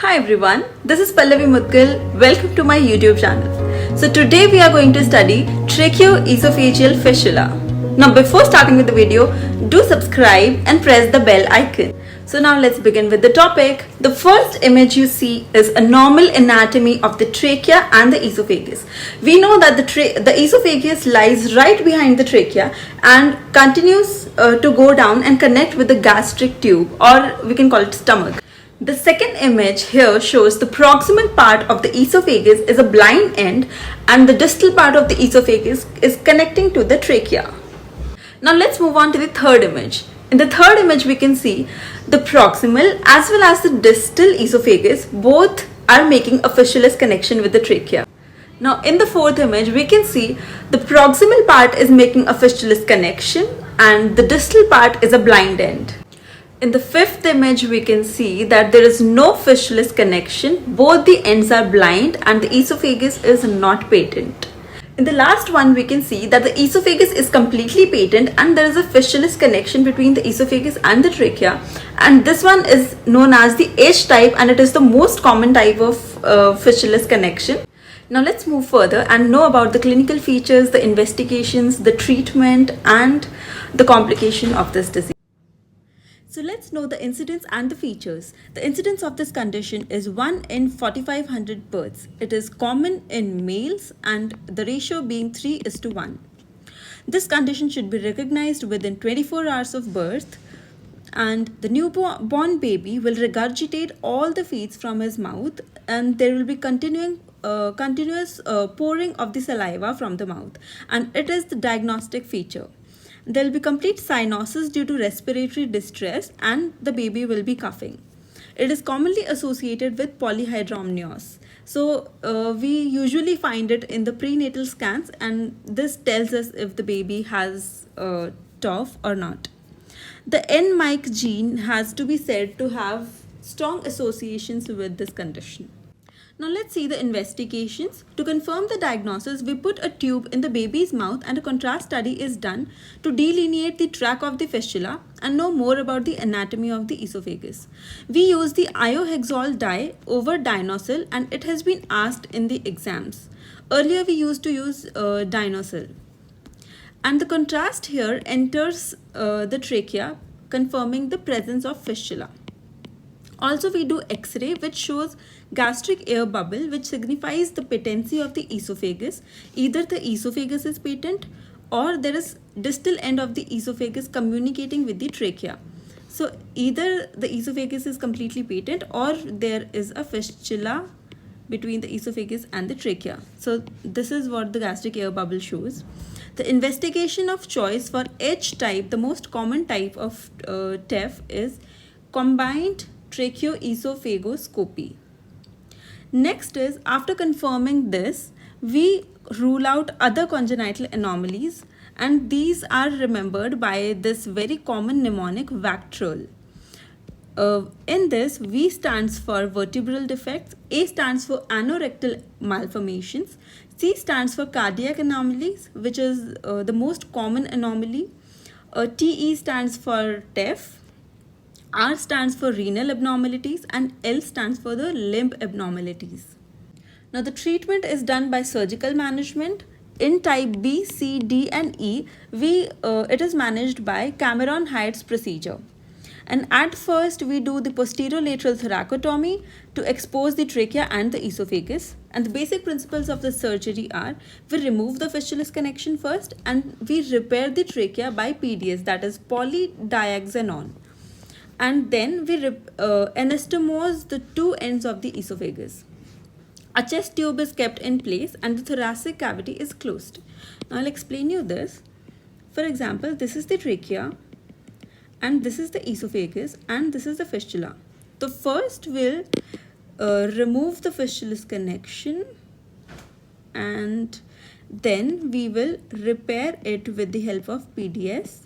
Hi everyone, this is Pallavi Mutkal. Welcome to my YouTube channel. So today we are going to study Tracheo-esophageal fistula. Now before starting with the video, do subscribe and press the bell icon. So now let's begin with the topic. The first image you see is a normal anatomy of the trachea and the esophagus. We know that the esophagus lies right behind the trachea and continues to go down and connect with the gastric tube, or we can call it stomach. The second image here shows the proximal part of the esophagus is a blind end and the distal part of the esophagus is connecting to the trachea. Now let's move on to the third image. In the third image we can see the proximal as well as the distal esophagus both are making a fistulous connection with the trachea. Now in the fourth image we can see the proximal part is making a fistulous connection and the distal part is a blind end. In the fifth image, we can see that there is no fistulous connection. Both the ends are blind and the esophagus is not patent. In the last one, we can see that the esophagus is completely patent and there is a fistulous connection between the esophagus and the trachea. And this one is known as the H type and it is the most common type of fistulous connection. Now let's move further and know about the clinical features, the investigations, the treatment and the complication of this disease. So let's know the incidence and the features. The incidence of this condition is 1 in 4,500 births. It is common in males and the ratio being 3:1. This condition should be recognized within 24 hours of birth and the newborn baby will regurgitate all the feeds from his mouth and there will be continuous pouring of the saliva from the mouth, and it is the diagnostic feature. There will be complete cyanosis due to respiratory distress and the baby will be coughing. It is commonly associated with polyhydramnios. So we usually find it in the prenatal scans and this tells us if the baby has TEF or not. The N-mic gene has to be said to have strong associations with this condition. Now let's see the investigations. To confirm the diagnosis, we put a tube in the baby's mouth and a contrast study is done to delineate the track of the fistula and know more about the anatomy of the esophagus. We use the iohexol dye over dinosol and it has been asked in the exams. Earlier we used to use dinosol. And the contrast here enters the trachea, confirming the presence of fistula. Also, we do X-ray which shows gastric air bubble which signifies the patency of the esophagus. Either the esophagus is patent or there is distal end of the esophagus communicating with the trachea. So either the esophagus is completely patent or there is a fistula between the esophagus and the trachea. So this is what the gastric air bubble shows. The investigation of choice for H type, the most common type of TEF, is combined tracheoesophagoscopy. Next is, after confirming this, we rule out other congenital anomalies and these are remembered by this very common mnemonic VACTRL. In this, V stands for vertebral defects, A stands for anorectal malformations, C stands for cardiac anomalies, which is the most common anomaly, TE stands for TEF, R stands for renal abnormalities and L stands for the limb abnormalities. Now the treatment is done by surgical management. In type B, C, D and E, it is managed by Cameron-Hyde's procedure. And at first we do the posterolateral thoracotomy to expose the trachea and the esophagus. And the basic principles of the surgery are, we remove the fistulous connection first and we repair the trachea by PDS, that is polydiaxanon. And then we anastomose the two ends of the esophagus. A chest tube is kept in place and the thoracic cavity is closed. Now I'll explain you this. For example, this is the trachea and this is the esophagus and this is the fistula. The first will remove the fistulous connection and then we will repair it with the help of PDS.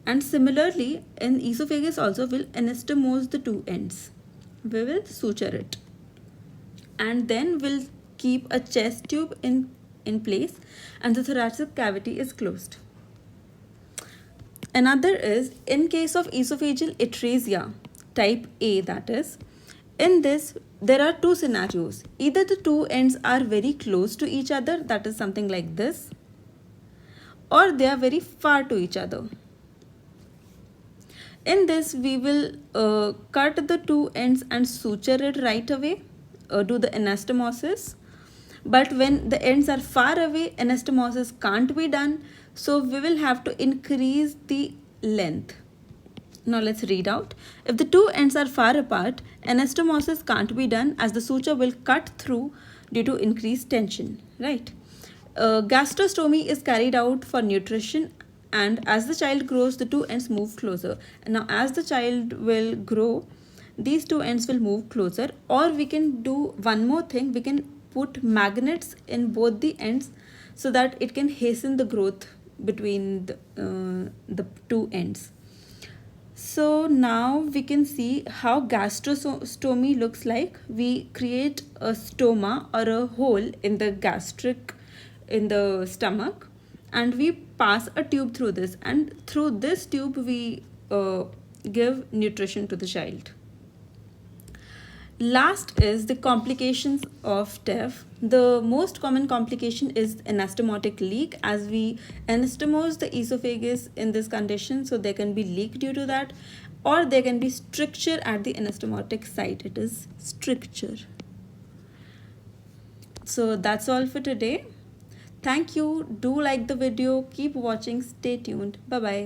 And similarly, in esophagus also we'll anastomose the two ends. We will suture it. And then we'll keep a chest tube in place and the thoracic cavity is closed. Another is, in case of esophageal atresia, type A that is, In this, there are two scenarios. Either the two ends are very close to each other, that is something like this, or they are very far to each other. In this, we will cut the two ends and suture it right away, do the anastomosis. But when the ends are far away, anastomosis can't be done, so we will have to increase the length. Now let's read out. If the two ends are far apart, anastomosis can't be done as the suture will cut through due to increased tension, right? Gastrostomy is carried out for nutrition, and as the child grows, the two ends move closer. And now as the child will grow, these two ends will move closer, or we can do one more thing. We can put magnets in both the ends so that it can hasten the growth between the two ends. So now we can see how gastrostomy looks like. We create a stoma or a hole in the stomach, and we pass a tube through this, and through this tube we give nutrition to the child. Last is the complications of TEF. The most common complication is anastomotic leak, as we anastomose the esophagus in this condition, so there can be leak due to that, or there can be stricture at the anastomotic site. It is stricture. So that's all for today. Thank you. Do like the video. Keep watching. Stay tuned. Bye bye.